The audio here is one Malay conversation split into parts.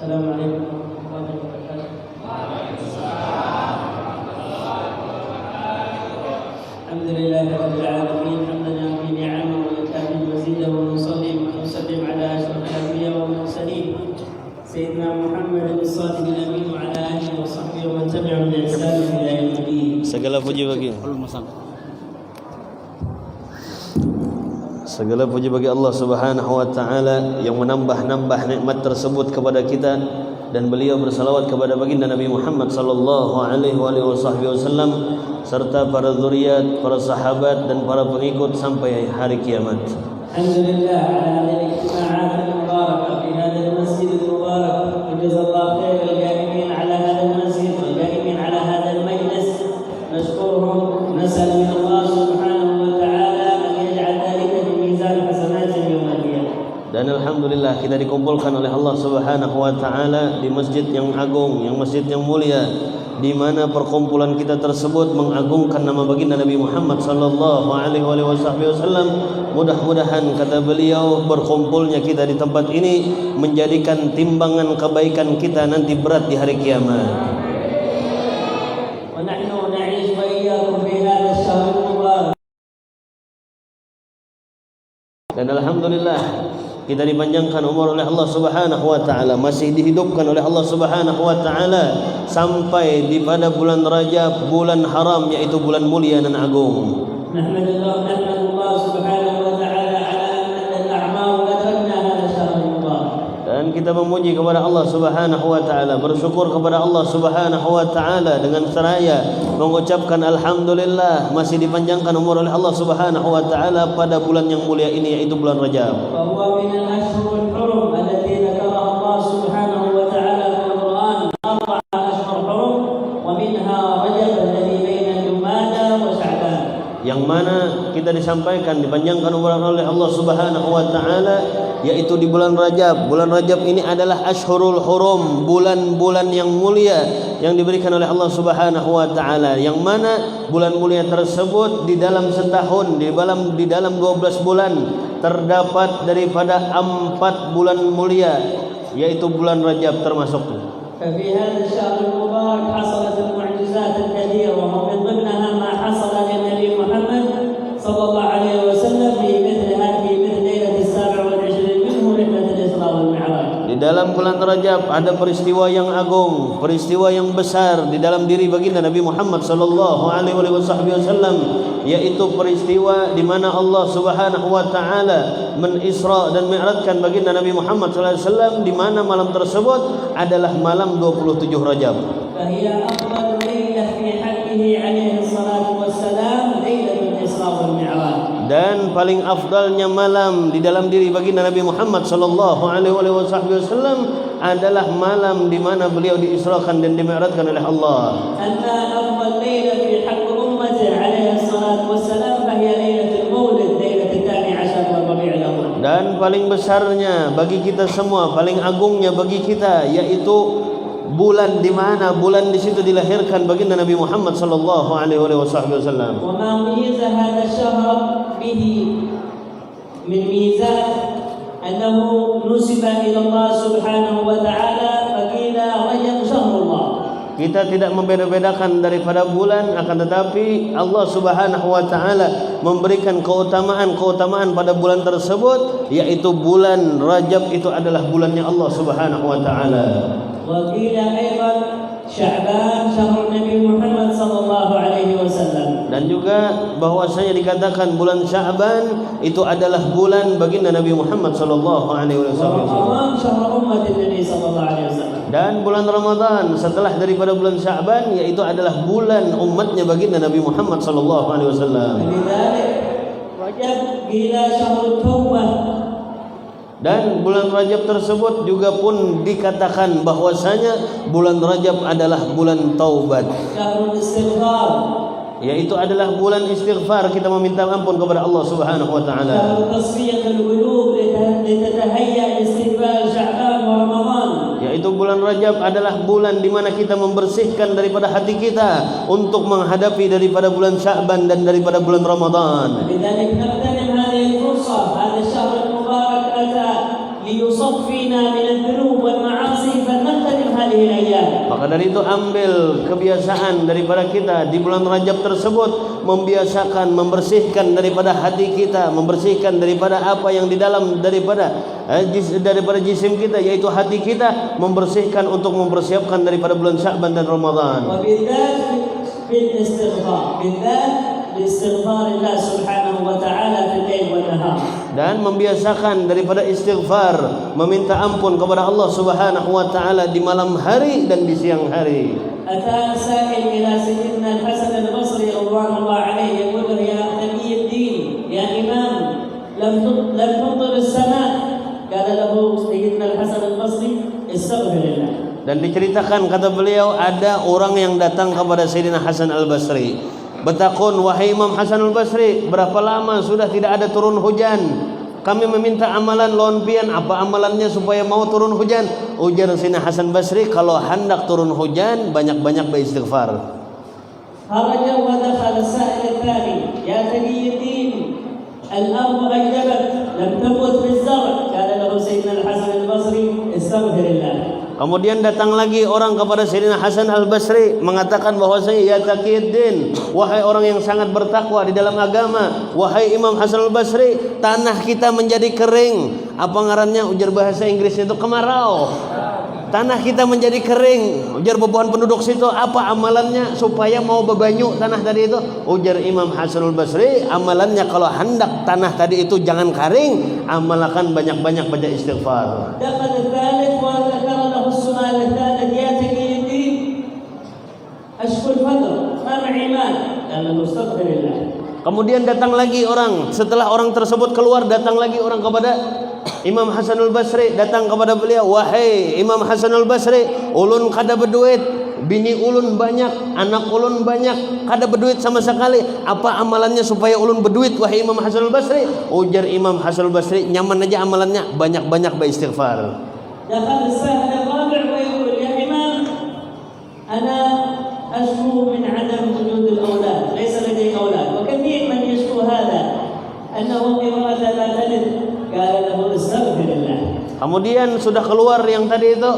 Assalamualaikum warahmatullahi wabarakatuh. Alhamdulillahirabbil alamin, hamdan yu'ti ni'amahu wa yukafi mazidahu wa nusalli wa nusallim ala asyrafil anbiya wal mursalin sayyidina Muhammadin as-sadiqil amin wa ala alihi wa sahbihi wa man tabi'ahum bi ihsan ila yaumil din. Segala puji bagi Allah Subhanahu wa taala yang menambah-nambah nikmat tersebut kepada kita, dan beliau bersalawat kepada baginda Nabi Muhammad sallallahu alaihi wasallam serta para zuriat, para sahabat dan para pengikut sampai hari kiamat. Alhamdulillah ala hadhihi al-ijtima'at al-mubarakah fi hadha al-masjid al-mubarak. Jazallahu khairal qaimin ala hadha al-masjid wal qaimin ala hadha al-majlis. Nashkuruhum, nas'al min Allah subhanahu wa ta'ala an yaj'al dhalika fi mizan hasanatihim yawm al-qiyamah. Dan alhamdulillah kita dikumpulkan oleh Allah Subhanahu wa taala di masjid yang agung, yang masjid yang mulia, di mana perkumpulan kita tersebut mengagungkan nama baginda Nabi Muhammad sallallahu alaihi wasallam. Mudah-mudahan, kata beliau, berkumpulnya kita di tempat ini menjadikan timbangan kebaikan kita nanti berat di hari kiamat. Wa nahnu na'ish wa iyyakum fi hadha ash-shahr al-mubarak. Dan alhamdulillah kita dipanjangkan umur oleh Allah Subhanahu wa taala, masih dihidupkan oleh Allah Subhanahu wa taala sampai di pada bulan Rajab, bulan haram, yaitu bulan mulia dan agung. Nahmadullah subhanahu wa ta'ala ala anna al-a'mal adrakna hadha ash-shahr al-mubarak. Dan kita memuji kepada Allah Subhanahu wa taala, bersyukur kepada Allah Subhanahu wa taala dengan seraya mengucapkan alhamdulillah masih dipanjangkan umur oleh Allah Subhanahu wa taala pada bulan yang mulia ini, yaitu bulan Rajab. Wa huwa min al-ashhur al-hurum allati dzakaraha Allah Subhanahu wa taala fi al-Qur'an, arba'a ashhur hurum wa minha Rajab alladhi baina Jumada wa Sya'ban. Yang mana kita disampaikan dipanjangkan umur oleh Allah Subhanahu wa taala, yaitu di bulan Rajab. Bulan Rajab ini adalah Ashhurul Hurum, bulan-bulan yang mulia yang diberikan oleh Allah Subhanahu wa taala, yang mana bulan mulia tersebut di dalam setahun, di dalam 12 bulan terdapat daripada 4 bulan mulia, yaitu bulan Rajab termasuk. ففي هذا الشهر المبارك حصلت المعجزات الكثيرة، ومن ضمنها ما حصل للنبي محمد صلى الله عليه وسلم في مثل ليلة 27 منه رحلة الإسراء والمعراج. Di dalam bulan Rajab ada peristiwa yang agung, peristiwa yang besar di dalam diri baginda Nabi Muhammad sallallahu alaihi wasallam, yaitu peristiwa di mana Allah Subhanahu wa taala menisra dan mi'rajkan baginda Nabi Muhammad sallallahu alaihi wasallam, di mana malam tersebut adalah malam 27 Rajab. فهي أفضل ليلة في حقه عليه الصلاة والسلام ليلة الإسراء والمعراج. Dan paling afdalnya malam di dalam diri baginda Nabi Muhammad sallallahu alaihi wasallam adalah malam di mana beliau diisrakan dan dimi'rajkan oleh Allah. أما أفضل ليلة في حق أمته عليه الصلاة والسلام فهي ليلة المولد، ليلة 12 من ربيع الأول. Dan paling besarnya bagi kita semua, paling agungnya bagi kita, yaitu bulan di mana bulan di situ dilahirkan baginda Nabi Muhammad sallallahu alaihi wasallam. وما ميز هذا الشهر به من ميزات أنه نسب إلى الله سبحانه وتعالى فقيل رجب شهر الله. Kita tidak membeda-bedakan daripada bulan, akan tetapi Allah Subhanahu wa taala memberikan keutamaan pada bulan tersebut, yaitu bulan Rajab itu adalah bulannya Allah Subhanahu wa taala. وقيل أيضا شعبان شهر النبي محمد صلى الله عليه وسلم. Dan juga bahwasanya dikatakan bulan Sya'ban itu adalah bulan baginda Nabi Muhammad sallallahu alaihi wasallam. ورمضان شهر أمة النبي صلى الله عليه وسلم. Dan bulan Ramadan setelah daripada bulan Sya'ban, yaitu adalah bulan umatnya baginda Nabi Muhammad sallallahu alaihi wasallam. لذلك رجب قيل شهر التوبة. Dan bulan Rajab tersebut juga pun dikatakan bahwasanya bulan Rajab adalah bulan taubat, شهر الاستغفار. yaitu adalah bulan istighfar, kita meminta ampun kepada Allah Subhanahu wa taala. شهر تصفية القلوب لتتهيأ لاستقبال شعبان ورمضان. Yaitu bulan Rajab adalah bulan di mana kita membersihkan daripada hati kita untuk menghadapi daripada bulan Sya'ban dan daripada bulan Ramadan. لذلك نغتنم هذه الفرصة. هذا الشهر المبارك أتى ليصفينا من الذنوب والمعاصي Maka dari itu ambil kebiasaan daripada kita di bulan Rajab tersebut, membiasakan membersihkan daripada hati kita, membersihkan daripada apa yang di dalam daripada jisim kita, yaitu hati kita, membersihkan untuk mempersiapkan daripada bulan Sya'ban dan Ramadan. Istighfarillah subhanahu wa ta'ala fil lail wal nahar. Dan membiasakan daripada istighfar, meminta ampun kepada Allah subhanahu wa ta'ala di malam hari dan di siang hari. Ata sa'il ila sayyidina Al-Hasan Al-Basri radhiyallahu alayhi yaqul ya Taqiyuddin ya imam lam tumtir as-sama'. Qala lahu sayyidina Al-Hasan Al-Basri istaghfirillah. Dan diceritakan kata beliau, ada orang yang datang kepada Sayyidina Hasan Al-Basri, bertakun, wahai Imam Hasan Al-Basri, berapa lama sudah tidak ada turun hujan? Kami meminta amalan lonpian, apa amalannya supaya mau turun hujan? Ujar Sayyidina Hasan Basri, kalau hendak turun hujan, banyak-banyak beristighfar. Kharaja wa dakhala as-sa'il ats-tsani, ya Taqiyuddin, al-ardu ajdabat, lam tamut biz-zar'. Qala lahu Sayyidina Al-Hasan Al-Basri, istaghfirillah. Kemudian datang lagi orang kepada Sayyidina Hasan Al-Basri mengatakan bahwasanya, ya Taqiyuddin, wahai orang yang sangat bertakwa di dalam agama, wahai Imam Hasan Al-Basri, tanah kita menjadi kering. Apa ngarannya? Ujar bahasa Inggris itu kemarau. Tanah kita menjadi kering. Ujar bebuan penduduk situ, apa amalannya supaya mau bebanyu tanah tadi itu? Ujar Imam Hasan Al-Basri, amalannya kalau hendak tanah tadi itu jangan kering, amalkan banyak-banyak baca istighfar. السؤال الثالث يا تقي الدين أشكو الفقر ما معي مال قال له استغفر الله. Kemudian datang lagi orang, setelah orang tersebut keluar, datang lagi orang kepada Imam Hasan Al-Basri, datang kepada beliau, wahai Imam Hasan Al-Basri, ulun kada berduit, bini ulun banyak, anak ulun banyak, kada berduit sama sekali. Apa amalannya supaya ulun berduit, wahai Imam Hasan Al-Basri? Ujar Imam Hasan Al-Basri, nyaman aja amalannya, banyak-banyak beristighfar. دخل السائل الرابع ويقول يا إمام أنا أشكو من عدم وجود الأولاد، ليس لدي أولاد، وكثير من يشكو هذا أنه امرأة لا تلد. قال له استغفر الله. Kemudian sudah keluar yang tadi itu,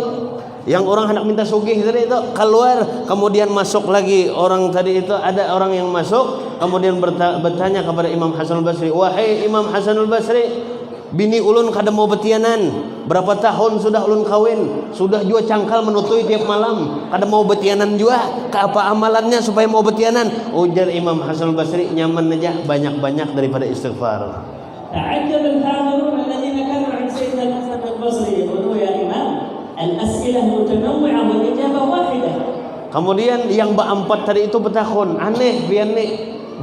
yang orang hendak minta sugih tadi itu keluar, kemudian masuk lagi orang tadi itu, ada orang yang masuk kemudian bertanya kepada Imam Hasan Al-Basri, wahai Imam Hasan Al-Basri, bini ulun kada mau betianan, berapa tahun sudah ulun kawin, sudah jua cangkal menutui tiap malam, kada mau betianan jua, ke apa amalannya supaya mau betianan? Ujar Imam Hasan Al-Basri, nyaman aja banyak-banyak daripada istighfar. تعجب الحاضرون الذين كانوا عند سيدنا الحسن البصري يقولوا يا إمام الأسئلة متنوعة والإجابة واحدة. Kemudian yang berempat tadi itu bertakun, aneh biar nih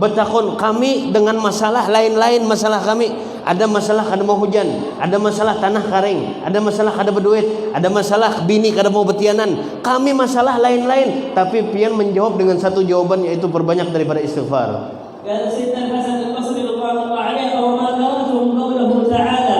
bertakun, kami dengan masalah lain-lain, masalah kami ada masalah kada mau hujan, ada masalah tanah kering, ada masalah kada berduit, ada masalah bini kada mau betianan, kami masalah lain-lain, tapi pian menjawab dengan satu jawaban, yaitu perbanyak daripada istighfar. Qala Sayyidina Hasan Al-Basri radhiyallahu anhu, wa ma qara'tum qawluhu ta'ala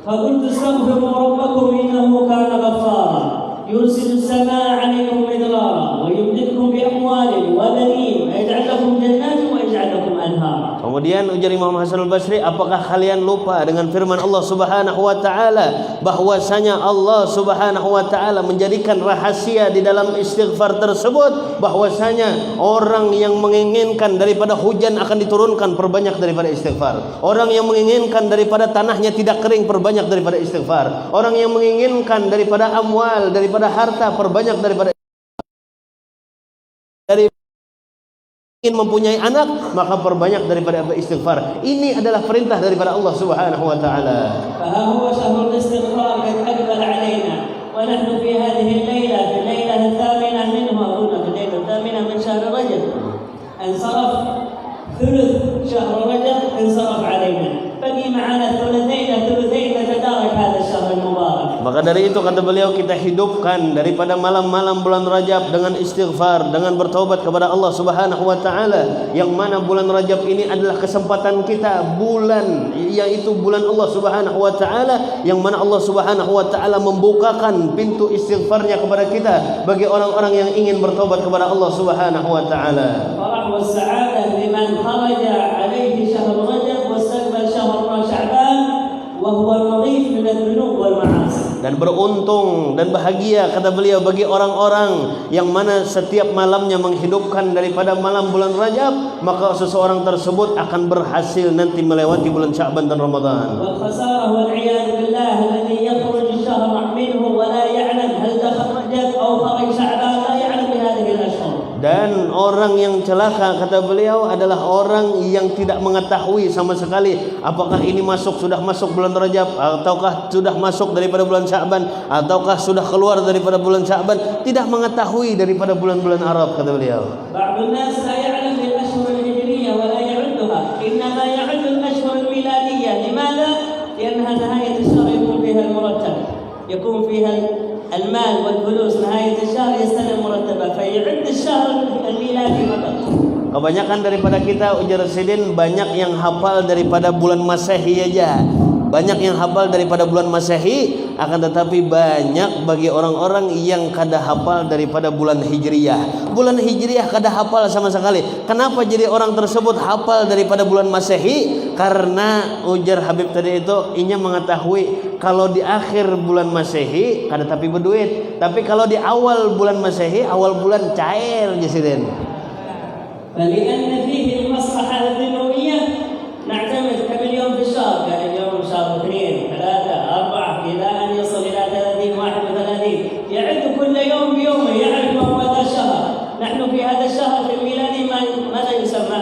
fa qultu astaghfiru rabbakum innahu kana ghaffara yursilu as-samaa'a 'alaykum midrara wa yumdidkum bi amwalin wa banin wa yaj'al lakum jannatin wa yaj'al lakum anhara. Kemudian ujar Imam Hasan Al-Basri, apakah kalian lupa dengan firman Allah Subhanahu wa taala bahwasanya Allah Subhanahu wa taala menjadikan rahasia di dalam istighfar tersebut, bahwasanya orang yang menginginkan daripada hujan akan diturunkan, perbanyak daripada istighfar. Orang yang menginginkan daripada tanahnya tidak kering, perbanyak daripada istighfar. Orang yang menginginkan daripada amwal, daripada harta, perbanyak daripada ingin mempunyai anak, maka perbanyak daripada istighfar. Ini adalah perintah daripada Allah Subhanahu wa taala. Fa huwa syahrul istighfar qad aqbal alaina wa nahnu fi hadhihi al-laila fi al-laila al-thamina minhu aquna fi al-laila al-thamina min shahr Rajab ansaraf thuluth shahr Rajab ansaraf alaina baqi ma'ana thuluthain natadarak hadha ash-shahr al-mubarak. Maka dari itu kata beliau, kita hidupkan daripada malam-malam bulan Rajab dengan istighfar, dengan bertaubat kepada Allah Subhanahu wa taala, yang mana bulan Rajab ini adalah kesempatan kita, bulan yaitu bulan Allah Subhanahu wa taala, yang mana Allah Subhanahu wa taala membukakan pintu istighfarnya kepada kita bagi orang-orang yang ingin bertaubat kepada Allah Subhanahu wa taala. Farah wa sa'adah liman kharaja alaihi syahr Rajab wa istaqbal syahr Sya'ban wa huwa nadhif min adh-dhunub wal ma'asi. Dan beruntung dan bahagia kata beliau bagi orang-orang yang mana setiap malamnya menghidupkan daripada malam bulan Rajab, maka seseorang tersebut akan berhasil nanti melewati bulan Sya'ban dan Ramadan. والخسارة والعياذ بالله الذي يخرج الشهر منه ولا يعلم هل دخل رجب أو خرج شعبان، لا يعلم بهذه الأشهر. Dan orang yang celaka kata beliau adalah orang yang tidak mengetahui sama sekali apakah ini sudah masuk bulan Rajab ataukah sudah masuk daripada bulan Sya'ban ataukah sudah keluar daripada bulan Sya'ban, tidak mengetahui daripada bulan-bulan Arab kata beliau. بعض الناس لا يعلم بالأشهر الهجرية ولا يعدها، إنما يعد الأشهر الميلادية. لماذا؟ لأنها نهاية الشهر يكون فيها المرتب، يكون فيها المال والفلوس نهاية الشهر يستلم مرتبة، فيعد الشهر الميلادي فقط. Kebanyakan daripada kita ujar Sidin banyak yang hafal daripada bulan Masehi aja. Banyak yang hafal daripada bulan Masehi, akan tetapi banyak bagi orang-orang yang kada hafal daripada bulan Hijriyah. Bulan Hijriyah kada hafal sama sekali. Kenapa jadi orang tersebut hafal daripada bulan Masehi? Karena ujar Habib tadi itu inya mengetahui kalau di akhir bulan Masehi kada tapi berduit, tapi kalau di awal bulan Masehi, awal bulan cair Jasidin. فلأن فيه المصلحة الدنيوية نعتمد كم اليوم في الشهر، كان اليوم شهر 2 3 4 إلى أن يصل إلى 30 31، يعد كل يوم بيومه، يعرف ما هو هذا الشهر. نحن في هذا الشهر في الميلادي ماذا يسمى؟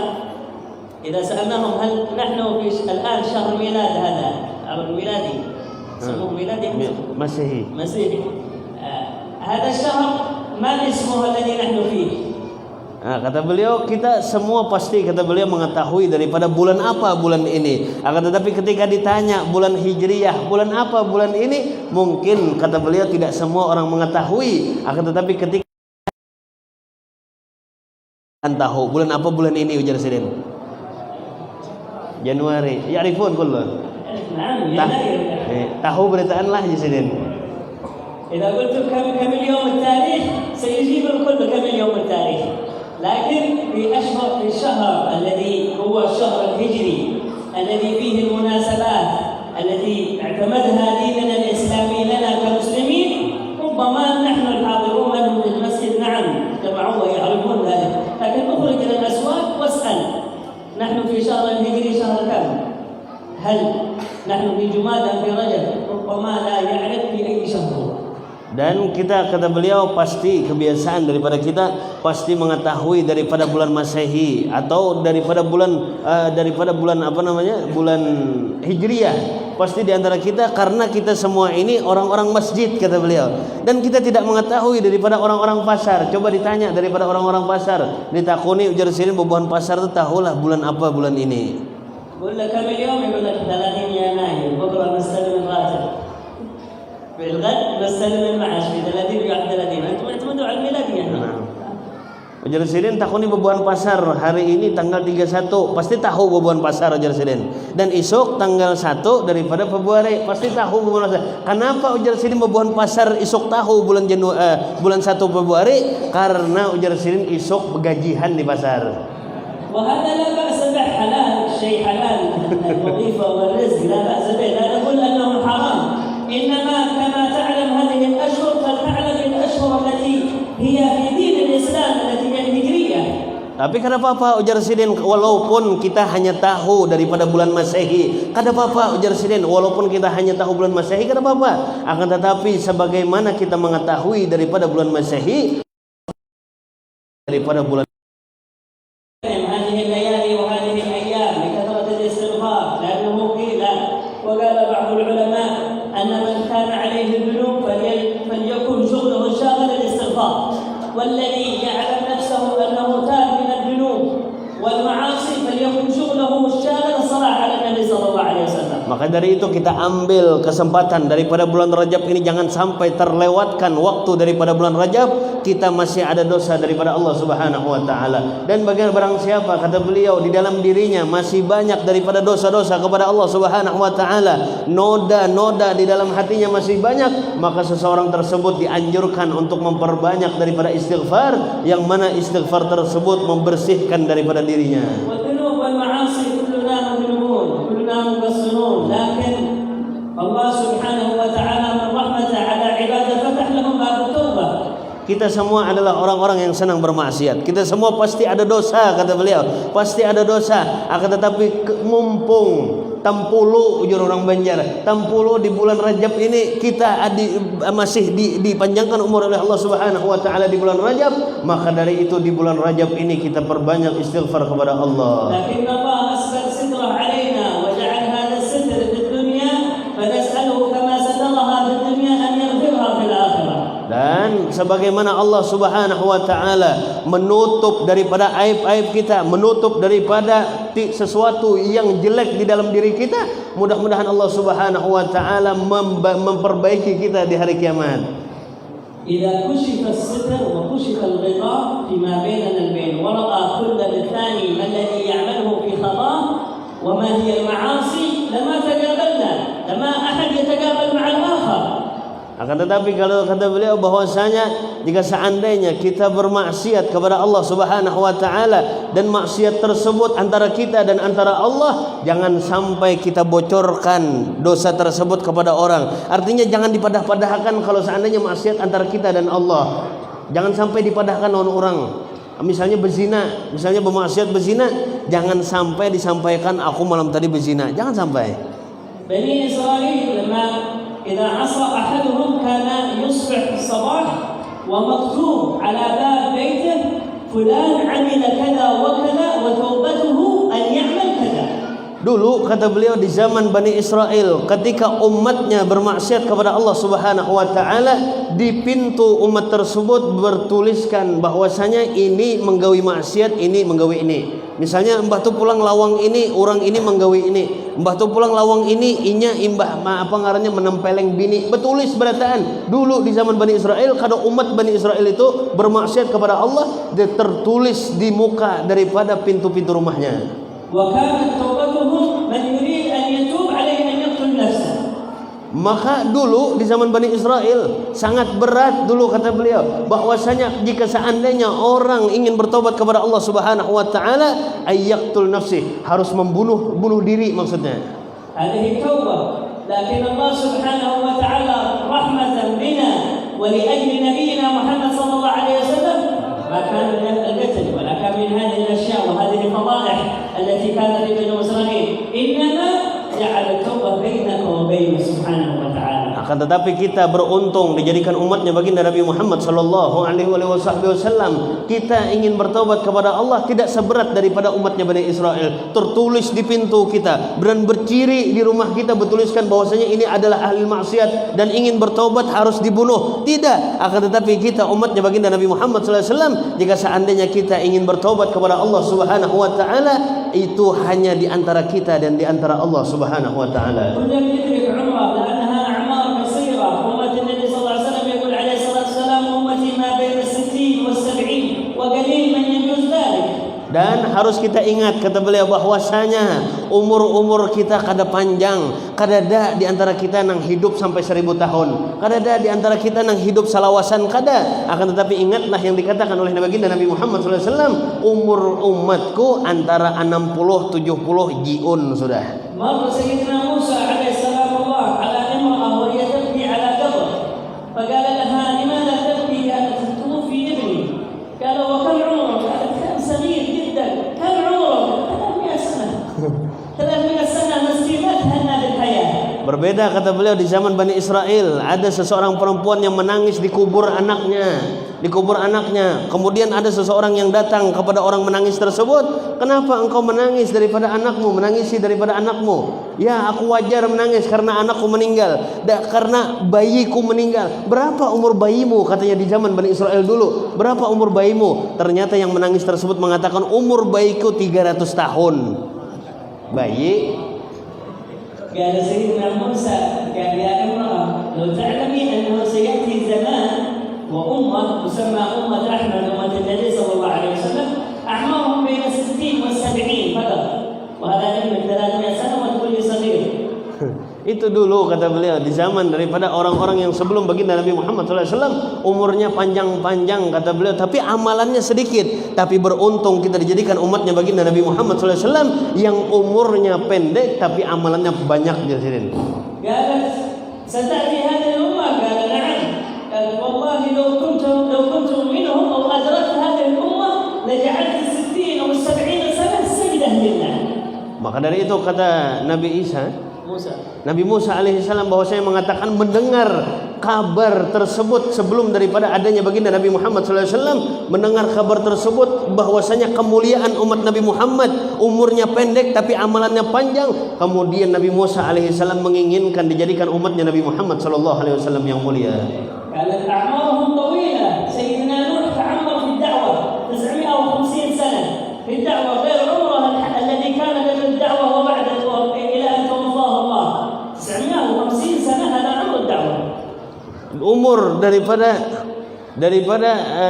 إذا سألناهم هل نحن في الآن شهر ميلاد هذا الميلادي يسموه ميلادي مسيحي هذا الشهر ما اسمه الذي نحن فيه؟ Nah, kata beliau kita semua pasti kata beliau mengetahui daripada bulan apa bulan ini. Akan tetapi ketika ditanya bulan Hijriyah bulan apa bulan ini, mungkin kata beliau tidak semua orang mengetahui. Akan tetapi ketika tahu bulan apa bulan ini ujar Sidin. Januari. Ya'rifun kullu. Tahu beritaan lah Sidin. إذا قلت كم اليوم التاريخ سيجيب الكل كم اليوم التاريخ. لكن في الشهر الذي هو الشهر الهجري الذي فيه المناسبات التي اعتمدها ديننا الإسلامي لنا كمسلمين، ربما نحن الحاضرون منهم في المسجد نعم جمعوا ويعرفون ذلك، لكن اخرج إلى الأسواق واسأل نحن في شهر الهجري شهر كم؟ هل نحن في جمادى في رجب؟ ربما لا يعرف في أي شهر. Dan kita kata beliau pasti kebiasaan daripada kita pasti mengetahui daripada bulan Masehi atau daripada bulan bulan Hijriyah. Pasti di antara kita karena kita semua ini orang-orang masjid kata beliau. Dan kita tidak mengetahui daripada orang-orang pasar. Coba ditanya daripada orang-orang pasar, ditakuni ujar Sidin bebuhan pasar itu tahulah bulan apa bulan ini. Qul kam al-yawm yaqul lak 30 Yanair, bukra nastalim al-ratib. في الغد نستلم المعاش في 30 بعد 30. انتم اعتمدوا على الميلاديه. Ujar Sidin takuni bebuhan pasar hari ini tanggal 31 pasti tahu bebuhan pasar ujar Sidin. Dan esok tanggal 1 daripada Februari pasti tahu bebuhan pasar. Kenapa ujar Sidin bebuhan pasar esok tahu bulan 1 Februari? Karena ujar Sidin esok begajihan di pasar. وهذا لا بأس به، حلال شيء حلال الوظيفة والرزق لا بأس به، لا نقول أنه حرام، إنما كما تعلم هذه الأشهر فلتعلم الأشهر التي هي في دين الإسلام التي هي الهجرية. Tapi kada apa-apa ujar Sidin walaupun kita hanya tahu daripada bulan Masehi. Kada apa-apa ujar Sidin walaupun kita hanya tahu bulan Masehi kada apa-apa. Akan tetapi sebagaimana kita mengetahui daripada bulan Masehi daripada bulan هذه الليالي وهذه الأيام لكثرة الاستغفار، لأنه قيل وقال بعض العلماء أن من كان عليه الذنوب فليكن شغله الشاغل الاستغفار، والذي يعلم نفسه أنه تاب من الذنوب والمعاصي فليكن شغله الشاغل الصلاة على النبي صلى الله عليه وسلم. Maka dari itu kita ambil kesempatan daripada bulan Rajab ini jangan sampai terlewatkan waktu daripada bulan Rajab kita masih ada dosa daripada Allah Subhanahu wa taala. Dan bagi barang siapa kata beliau di dalam dirinya masih banyak daripada dosa-dosa kepada Allah Subhanahu wa taala, noda-noda di dalam hatinya masih banyak, maka seseorang tersebut dianjurkan untuk memperbanyak daripada istighfar yang mana istighfar tersebut membersihkan daripada dirinya. لكن الله سبحانه وتعالى من رحمته kita semua adalah orang-orang yang senang bermaksiat. Kita semua pasti ada dosa, kata beliau. Pasti ada dosa. Akan tetapi mumpung tampulu ujur orang Banjar, tampulu di bulan Rajab ini kita masih dipanjangkan umur oleh Allah Subhanahu wa taala di bulan Rajab, maka dari itu di bulan Rajab ini kita perbanyak istighfar kepada Allah. Lakin Allah asbal sitrah alaina wa ja'al hadha as-sitr fi dunya fa nas'aluhu kama sataraha fi dunya an yaghfirha fil akhirah. Dan sebagaimana Allah Subhanahu wa taala menutup daripada aib-aib kita, menutup daripada sesuatu yang jelek di dalam diri kita, mudah-mudahan Allah Subhanahu wa taala memperbaiki kita di hari kiamat. Idza kushifa as-sitr wa kushifa al-ghita fima bainana al-bayn wa ra'a kull al-thani alladhi ya'maluhu fi khata wa ma hiya al-ma'asi lama tagabalna, lama ahad yatagabal ma'a al-akhar. Akan tetapi kalau kata beliau bahwasanya jika seandainya kita bermaksiat kepada Allah Subhanahu wa taala dan maksiat tersebut antara kita dan antara Allah, jangan sampai kita bocorkan dosa tersebut kepada orang. Artinya jangan dipadah-padahkan kalau seandainya maksiat antara kita dan Allah. Jangan sampai dipadahkan orang. Misalnya berzina, misalnya bermaksiat berzina, jangan sampai disampaikan aku malam tadi berzina. Jangan sampai. Bani Israil إذا عصى أحدهم كان يصبح الصباح ومكتوب على باب بيته فلان عمل كذا وكذا وتوبته أن يعمل كذا. Dulu kata beliau di zaman Bani Israel, ketika umatnya bermaksiat kepada Allah Subhanahu wa taala, di pintu umat tersebut bertuliskan bahwasanya ini menggawi maksiat, ini menggawi ini. Misalnya mbah tu pulang lawang ini, orang ini menggawi ini. Mbah tu pulang lawang ini, inya imbah apa ngarannya menempeleng bini. Betulis berataan. Dulu di zaman Bani Israel, kalau umat Bani Israel itu bermaksiat kepada Allah, dia tertulis di muka daripada pintu-pintu rumahnya. وكانت توبتهم من يريد أن يتوب عليه أن يقتل نفسه. Maka dulu di zaman Bani Israel sangat berat dulu kata beliau bahwasanya jika seandainya orang ingin bertobat kepada Allah Subhanahu wa taala, ayyaqtul nafsi, harus bunuh diri maksudnya. هذه توبة لكن الله سبحانه وتعالى رحمة بنا ولأجل نبينا محمد صلى الله عليه وسلم ما كان من القتل ولا كان من هذه الأشياء وهذه الفضائح التي كانت في بني إسرائيل، إنما جعل التوبة بينك وبينه سبحانه وتعالى. Akan tetapi kita beruntung dijadikan umatnya baginda Nabi Muhammad sallallahu alaihi wasallam. Kita ingin bertobat kepada Allah tidak seberat daripada umatnya Bani Israel. Tertulis di pintu kita dan berciri di rumah kita bertuliskan bahwasanya ini adalah ahli maksiat dan ingin bertobat harus dibunuh. Tidak, akan tetapi kita umatnya baginda Nabi Muhammad sallallahu alaihi wasallam, jika seandainya kita ingin bertobat kepada Allah Subhanahu wa taala, itu hanya di antara kita dan di antara Allah Subhanahu wa taala. أمة النبي صلى الله عليه وسلم يقول عليه الصلاة والسلام أمتي ما بين 60 و70 وقليل من يجوز ذلك. Dan harus kita ingat kata beliau bahwasanya umur kita kada panjang, kada ada di antara kita nang hidup sampai 1000 tahun, kada ada di antara kita nang hidup salawasan, kada. Akan tetapi ingatlah yang dikatakan oleh baginda Nabi Muhammad SAW, umur umatku antara 60-70 jiun sudah. Maka Sayyidina Musa alaihi salam Allah ala imra'ah wa hiya tabki ala qabr. فقال لها لماذا تبكي يا توفي ابني؟ قال وكم عمرك؟ قالت كان صغير جدا. كم عمرك؟ 300 سنة. 300 سنة نسيمتها في الحياة. Berbeda kata beliau di zaman Bani Israel, ada seseorang perempuan yang menangis di kubur anaknya. Kemudian ada seseorang yang datang kepada orang menangis tersebut, kenapa engkau menangis daripada anakmu, menangisi daripada anakmu? Ya, aku wajar menangis karena anakku meninggal, karena bayiku meninggal. Berapa umur bayimu? Katanya di zaman Bani Israel dulu. Berapa umur bayimu? Ternyata yang menangis tersebut mengatakan umur bayiku 300 tahun. Bayi. قال سيدنا موسى قال يا امرأة لو تعلمين أنه سيأتي زمان وأمة تسمى أمة أحمد أمة النبي صلى الله عليه وسلم أعمارهم بين 60 و70 فقط وهذا من 300 سنة وتقول لي صغير. Itu dulu kata beliau di zaman daripada orang-orang yang sebelum baginda Nabi Muhammad SAW, umurnya panjang-panjang kata beliau, tapi amalannya sedikit. Tapi beruntung kita dijadikan umatnya baginda Nabi Muhammad SAW yang umurnya pendek tapi amalannya banyak jadiin. قالت ستأتي هذه الأمة قال نعم. قال والله لو كنت Maka dari itu kata Nabi Musa Nabi Musa alaihissalam bahwasanya mengatakan mendengar kabar tersebut sebelum daripada adanya baginda Nabi Muhammad SAW, mendengar kabar tersebut bahwasanya kemuliaan umat Nabi Muhammad umurnya pendek tapi amalannya panjang. Kemudian Nabi Musa alaihissalam menginginkan dijadikan umatnya Nabi Muhammad SAW yang mulia. كانت أعمارهم طويلة. سيدنا نوح تعمر في الدعوة 950 سنة في الدعوة غير عمره الذي كان له الدعوة وبعد إلى أن توفاه الله 950 سنة. هذا عمر الدعوة. Umur daripada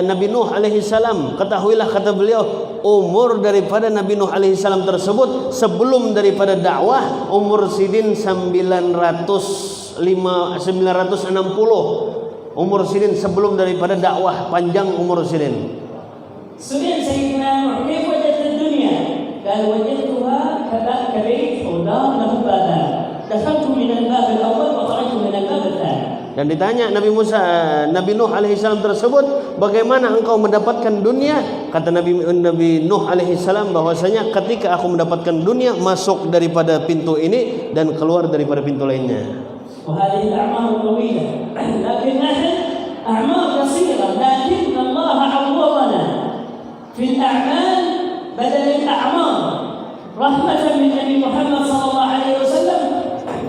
Nabi Nuh alaihissalam, ketahuilah kata beliau, umur daripada Nabi Nuh alaihissalam tersebut sebelum daripada dakwah umur sidin 960. Umur sidin sebelum daripada dakwah, panjang umur sidin. سئل سيدنا نوح كيف وجدت الدنيا؟ قال وجدتها كبيت أو دار له بابان دخلت من الباب الأول وخرجت من الباب الثاني. Dan ditanya Nabi Nuh alaihissalam tersebut, bagaimana engkau mendapatkan dunia? Kata Nabi Nuh alaihissalam bahwasanya ketika aku mendapatkan dunia, masuk daripada pintu ini dan keluar daripada pintu lainnya. وهذه الأعمار طويلة لكن نحن أعمار قصيرة لكن الله عوضنا في الأعمال بدل الأعمار رحمة من النبي محمد صلى الله عليه وسلم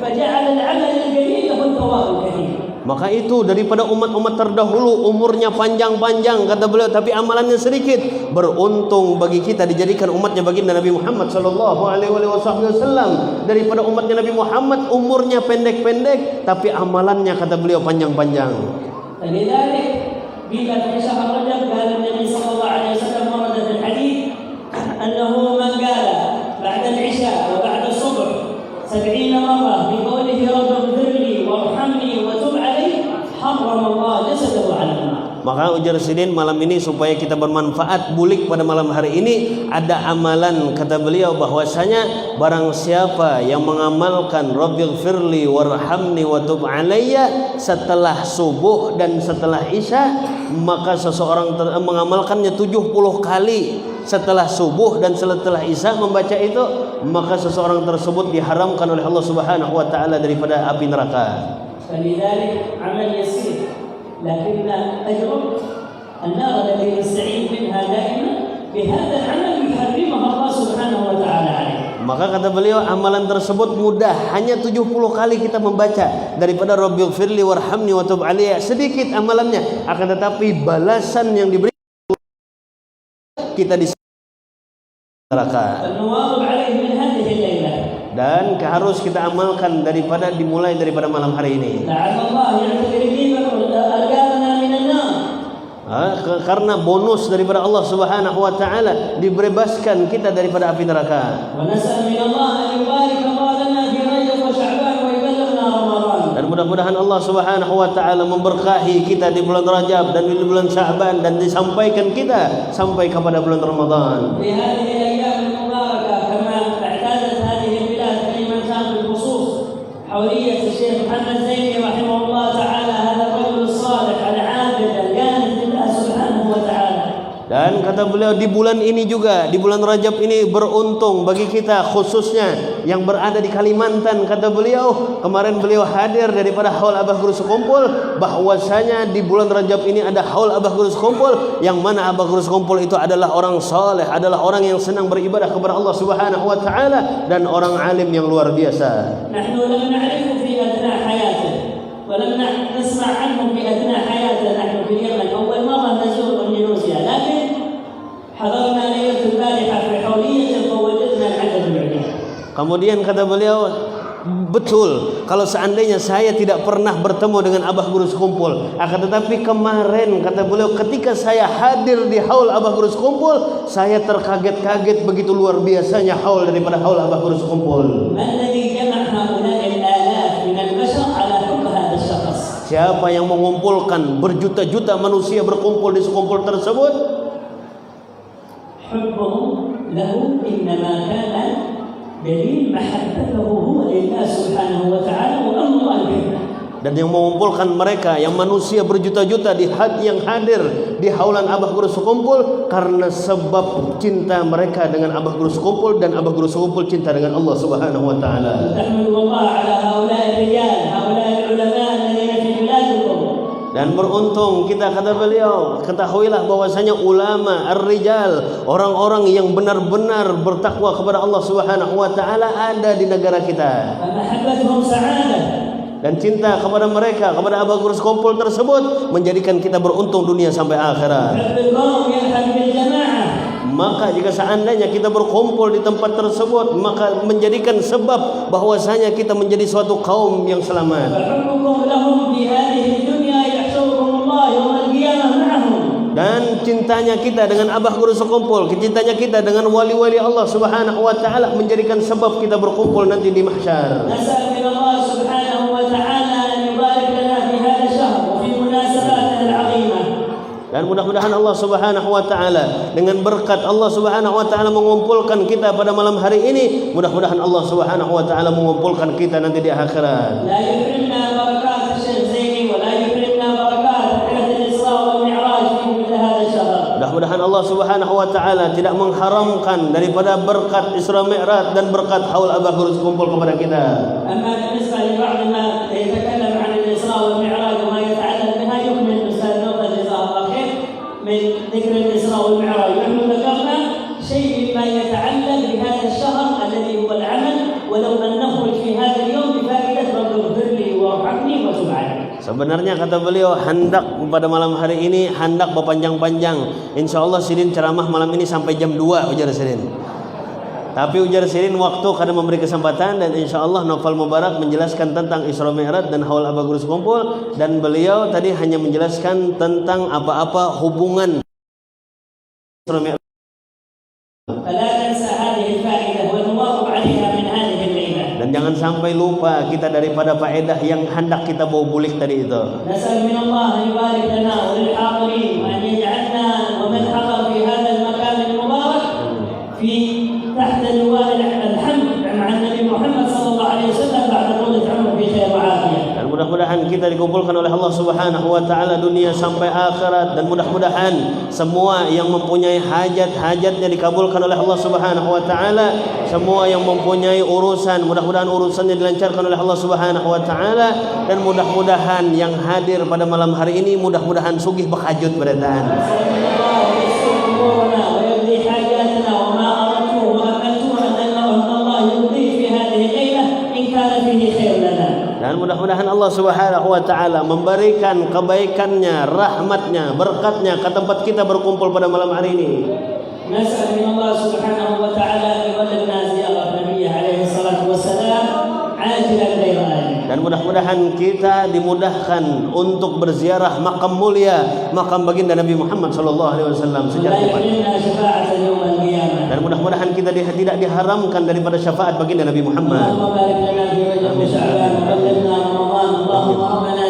فجعل العمل القليل له الثواب الكثير. Maka itu daripada umat-umat terdahulu umurnya panjang-panjang kata beliau tapi amalannya sedikit. Beruntung bagi kita dijadikan umatnya baginda Nabi Muhammad sallallahu alaihi wasallam, daripada umatnya Nabi Muhammad umurnya pendek-pendek tapi amalannya kata beliau panjang-panjang. فلذلك قيل في شهر رجب قال النبي صلى الله عليه وسلم ورد في الحديث أنه من قال بعد العشاء وبعد الصبح 70 مرة بقوله رب اغفر لي وارحمني وتب علي حرم الله جسده على النار. Maka ujar sidin malam ini supaya kita bermanfaat bulik pada malam hari ini ada amalan kata beliau bahwasanya barang siapa yang mengamalkan Rabbighfirli warhamni watub alayya setelah subuh dan setelah isya, maka seseorang mengamalkannya 70 kali setelah subuh dan setelah isya membaca itu, maka seseorang tersebut diharamkan oleh Allah Subhanahu wa taala daripada api neraka. فلذلك عمل يسير لكن أجر النار التي نستعيذ منها دائما بهذا العمل يحرمها الله سبحانه وتعالى عليه. Maka kata beliau amalan tersebut mudah, hanya 70 kali kita membaca daripada Rabbighfirli warhamni watub alayya, sedikit amalannya akan tetapi balasan yang diberi kita di neraka. Dan harus kita amalkan dimulai daripada malam hari ini. Karena bonus daripada Allah Subhanahu wa taala dibebaskan kita daripada api neraka. Dan mudah-mudahan Allah Subhanahu wa taala memberkahi kita di bulan Rajab dan di bulan Sya'ban dan disampaikan kita sampai kepada bulan Ramadan. حولية الشيخ محمد زيني رحمه الله تعالى هذا الرجل الصالح العابد الجانب لله سبحانه وتعالى. Dan kata beliau di bulan ini juga, di bulan Rajab ini beruntung bagi kita khususnya yang berada di Kalimantan. Kata beliau, kemarin beliau hadir daripada Haul Abah Guru Sekumpul, bahwasanya di bulan Rajab ini ada Haul Abah Guru Sekumpul, yang mana Abah Guru Sekumpul itu adalah orang saleh, adalah orang yang senang beribadah kepada Allah Subhanahu wa taala dan orang alim yang luar biasa. نحن لم نعرفه في أثناء حياته ولم نسمع عنه في أثناء حياته. نحن في اليمن أول مرة نزور إندونيسيا، لكن حضرنا ليلة البارحة في حولية فوجدنا العدد العليا. Kemudian kata beliau, betul kalau seandainya saya tidak pernah bertemu dengan Abah Guru Sekumpul, akan tetapi kemarin kata beliau ketika saya hadir di Haul Abah Guru Sekumpul, saya terkaget-kaget begitu luar biasanya haul daripada Haul Abah Guru Sekumpul. Siapa yang mengumpulkan berjuta-juta manusia berkumpul di sekumpul tersebut? Hubbuhum lahu innama kana dalil mahabbatuhu huwa lillah subhanahu wa ta'ala wa Allah. dan yang mengumpulkan mereka yang manusia berjuta-juta yang hadir di haulan Abah Guru Sekumpul karena sebab cinta mereka dengan Abah Guru Sekumpul dan Abah Guru Sekumpul cinta dengan Allah Subhanahu wa taala. Dan beruntung kita, kata beliau, ketahuilah bahwasanya ulama ar-rijal, orang-orang yang benar-benar bertakwa kepada Allah Subhanahu wa taala ada di negara kita. Dan cinta kepada mereka, kepada Abah Guru Sekumpul tersebut menjadikan kita beruntung dunia sampai akhirat. Maka jika seandainya kita berkumpul di tempat tersebut, maka menjadikan sebab bahwasanya kita menjadi suatu kaum yang selamat. Dan cintanya kita dengan Abah Guru Sekumpul, cintanya kita dengan wali-wali Allah Subhanahu wa taala menjadikan sebab kita berkumpul nanti di mahsyar. Dan mudah-mudahan Allah Subhanahu wa taala dengan berkat Allah Subhanahu wa taala mengumpulkan kita pada malam hari ini, mudah-mudahan Allah Subhanahu wa taala mengumpulkan kita nanti di akhirat. La yuhrimna barakat Syekh Zaini wa la yuhrimna barakat al-Isra wal Mi'raj fi mithli hadha syahr. Mudah-mudahan Allah Subhanahu wa taala tidak mengharamkan daripada berkat Isra Mi'raj dan berkat haul Abah Guru Sekumpul kepada kita. Amma بالنسبة لبعض ما يتكلم عن الإسراء والمعراج وما يتعلق بها يكمل الأستاذ نوفل جزاه الله خير من ذكر الإسراء والمعراج. نحن ذكرنا شيء مما يتعلق بهذا الشهر الذي هو العمل ولو أن نخرج في هذا اليوم بفائدة رب اغفر لي وارحمني وتب علي. Sebenarnya kata beliau hendak pada malam hari ini hendak berpanjang-panjang. Insyaallah Sirin ceramah malam ini sampai jam 2 ujar Sirin. Tapi ujar Sirin waktu kadang memberi kesempatan dan insyaallah Novel Mubarak menjelaskan tentang Isra Mi'raj dan haul Abah Guru Sekumpul, dan beliau tadi hanya menjelaskan tentang apa-apa hubungan Isra Mi'raj. Dan jangan sampai lupa kita daripada faedah yang hendak kita bawa bulik tadi itu. Nasal min Allah an yubarik lana wa lil hadirin wa an yaj'alna wa man hadar fi hadha al-makan al-mubarak fi tahta liwa' al-hamd ma'a Nabi Muhammad sallallahu alaihi wasallam ba'da tulat umr fi khair wa afiyah. Dan mudah-mudahan kita dikumpulkan oleh Allah Subhanahu wa taala dunia sampai akhirat, dan mudah-mudahan semua yang mempunyai hajat-hajatnya dikabulkan oleh Allah Subhanahu wa taala. Semua yang mempunyai urusan, mudah-mudahan urusannya dilancarkan oleh Allah Subhanahu wa taala, dan mudah-mudahan yang hadir pada malam hari ini mudah-mudahan sugih berhajat beretan. Dan mudah-mudahan Allah Subhanahu wa taala memberikan kebaikannya, rahmatnya, berkatnya ke tempat kita berkumpul pada malam hari ini. Nas'al min Allah Subhanahu wa taala yuballighna ziarah Nabi alaihi salatu wassalam ajilan ghairan. Dan mudah-mudahan kita dimudahkan untuk berziarah makam mulia, makam baginda Nabi Muhammad sallallahu alaihi wasallam secara cepat. Dan mudah-mudahan kita tidak diharamkan daripada syafaat baginda Nabi Muhammad. Allahumma barik lana fi rajab wa sya'ban wa ballighna Ramadan. Allahumma rabbana